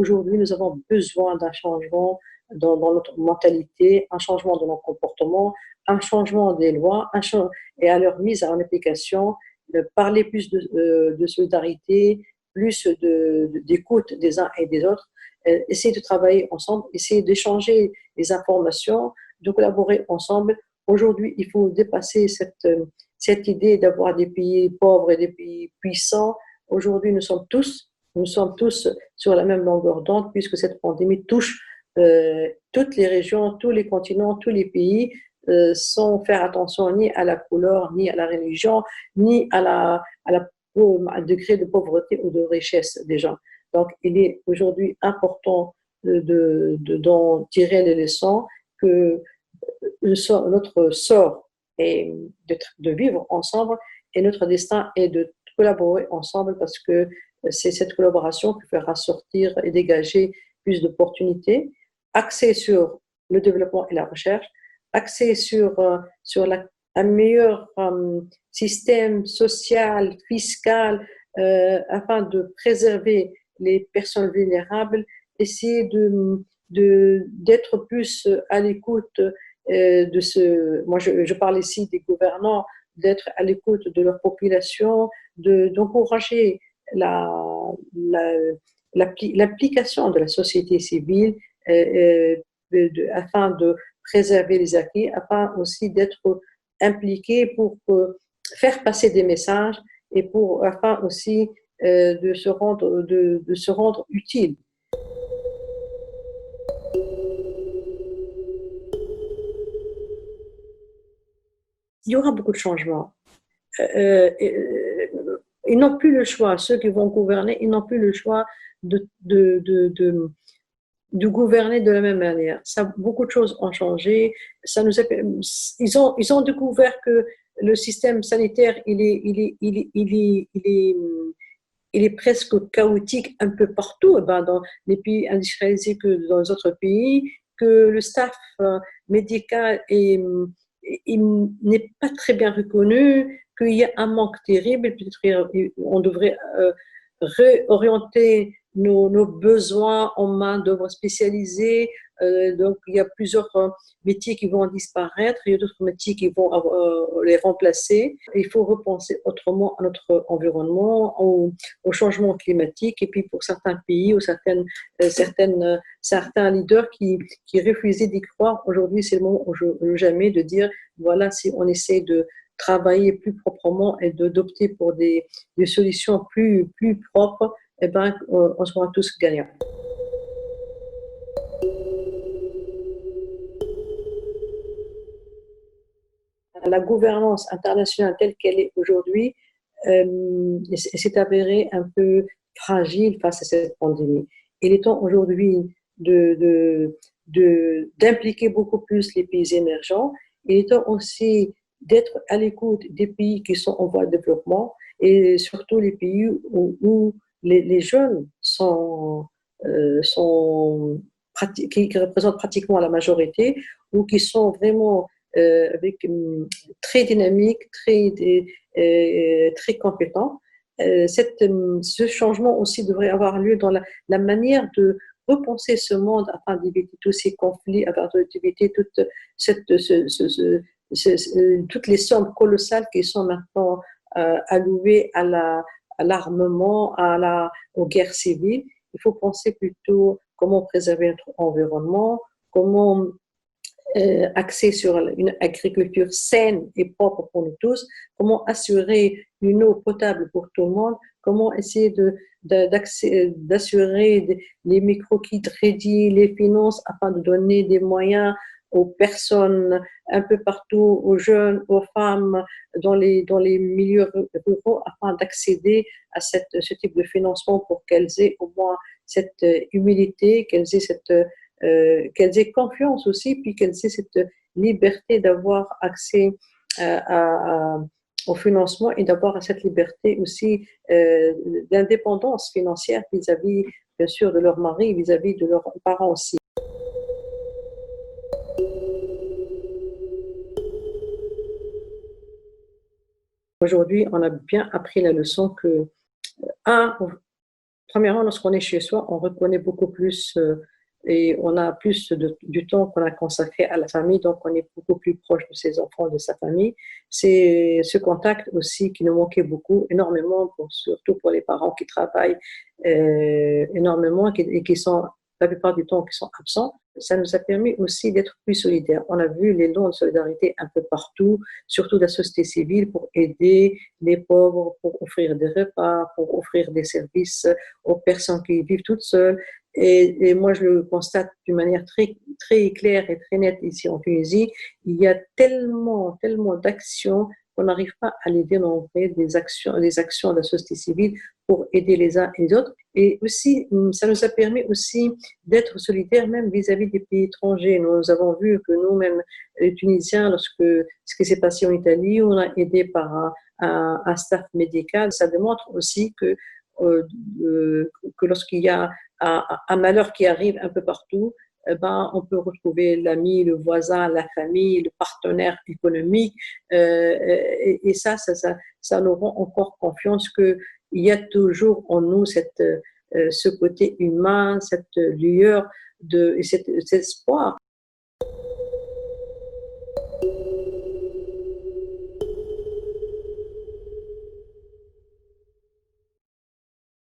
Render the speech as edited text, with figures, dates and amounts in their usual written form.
aujourd'hui, nous avons besoin d'un changement dans notre mentalité, un changement de nos comportements, un changement des lois, et à leur mise en application, parler plus de solidarité, plus d'écoute des uns et des autres, essayer de travailler ensemble, essayer d'échanger les informations, de collaborer ensemble. Aujourd'hui, il faut dépasser cette idée d'avoir des pays pauvres et des pays puissants. Aujourd'hui, nous sommes tous sur la même longueur d'onde puisque cette pandémie touche toutes les régions, tous les continents, tous les pays, sans faire attention ni à la couleur, ni à la religion, ni au degré de pauvreté ou de richesse des gens. Donc, il est aujourd'hui important d'en tirer les leçons que notre sort est de vivre ensemble et notre destin est de collaborer ensemble parce que c'est cette collaboration qui fera sortir et dégager plus d'opportunités, axée sur le développement et la recherche, axée sur un meilleur système social, fiscal, afin de préserver les personnes vulnérables, essayer d'être plus à l'écoute moi je parle ici des gouvernants, d'être à l'écoute de leur population, d'encourager l'application de la société civile afin de préserver les acquis, afin aussi d'être impliqué pour faire passer des messages et afin aussi de se rendre utile. Il y aura beaucoup de changements. Ils n'ont plus le choix, ceux qui vont gouverner, ils n'ont plus le choix de gouverner de la même manière. Beaucoup de choses ont changé. Ils ont découvert que le système sanitaire, il est presque chaotique un peu partout, dans les pays industrialisés que dans les autres pays, que le staff médical n'est pas très bien reconnu, qu'il y a un manque terrible. Peut-être on devrait réorienter nos besoins en main-d'œuvre spécialisée. Donc, il y a plusieurs métiers qui vont disparaître, il y a d'autres métiers qui vont les remplacer. Il faut repenser autrement à notre environnement, au changement climatique. Et puis, pour certains pays ou certains leaders qui refusaient d'y croire, aujourd'hui, c'est le moment ou jamais de dire, voilà, si on essaie de travailler plus proprement et d'opter pour des solutions plus propres, eh ben, on sera tous gagnants. La gouvernance internationale telle qu'elle est aujourd'hui s'est avérée un peu fragile face à cette pandémie. Il est temps aujourd'hui d'impliquer beaucoup plus les pays émergents. Il est temps aussi d'être à l'écoute des pays qui sont en voie de développement et surtout les pays où les jeunes qui représentent pratiquement la majorité ou qui sont vraiment très dynamiques, très compétents. Ce changement aussi devrait avoir lieu dans la manière de repenser ce monde afin d'éviter tous ces conflits, afin d'éviter toutes les sommes colossales qui sont maintenant allouées à l'armement, aux guerres civiles. Il faut penser plutôt comment préserver notre environnement, comment axer sur une agriculture saine et propre pour nous tous, comment assurer une eau potable pour tout le monde, comment essayer d'assurer les microcrédits, les finances afin de donner des moyens aux personnes un peu partout, aux jeunes, aux femmes dans les milieux ruraux afin d'accéder à ce type de financement pour qu'elles aient au moins cette humilité, qu'elles aient confiance aussi, puis qu'elles aient cette liberté d'avoir accès au financement et d'avoir cette liberté aussi d'indépendance financière vis-à-vis, bien sûr, de leur mari, vis-à-vis de leurs parents aussi. Aujourd'hui, on a bien appris la leçon que, premièrement, lorsqu'on est chez soi, on reconnaît beaucoup plus et on a plus du temps qu'on a consacré à la famille, donc on est beaucoup plus proche de ses enfants, de sa famille. C'est ce contact aussi qui nous manquait beaucoup, énormément, surtout pour les parents qui travaillent énormément et qui sont la plupart du temps qui sont absents. Ça nous a permis aussi d'être plus solidaires. On a vu les dons de solidarité un peu partout, surtout la société civile, pour aider les pauvres, pour offrir des repas, pour offrir des services aux personnes qui vivent toutes seules. Et moi, je le constate d'une manière très, très claire et très nette ici en Tunisie. Il y a tellement, tellement d'actions qu'on n'arrive pas à les dénombrer, des actions de la société civile pour aider les uns et les autres. Et aussi, ça nous a permis aussi d'être solidaires même vis-à-vis des pays étrangers. Nous avons vu que nous-mêmes, les Tunisiens, lorsque ce qui s'est passé en Italie, on a aidé par un staff médical. Ça démontre aussi euh, que lorsqu'il y a un malheur qui arrive un peu partout, eh ben, on peut retrouver l'ami, le voisin, la famille, le partenaire économique. Et ça nous rend encore confiance qu'il y a toujours en nous ce côté humain, cette lueur et cet espoir.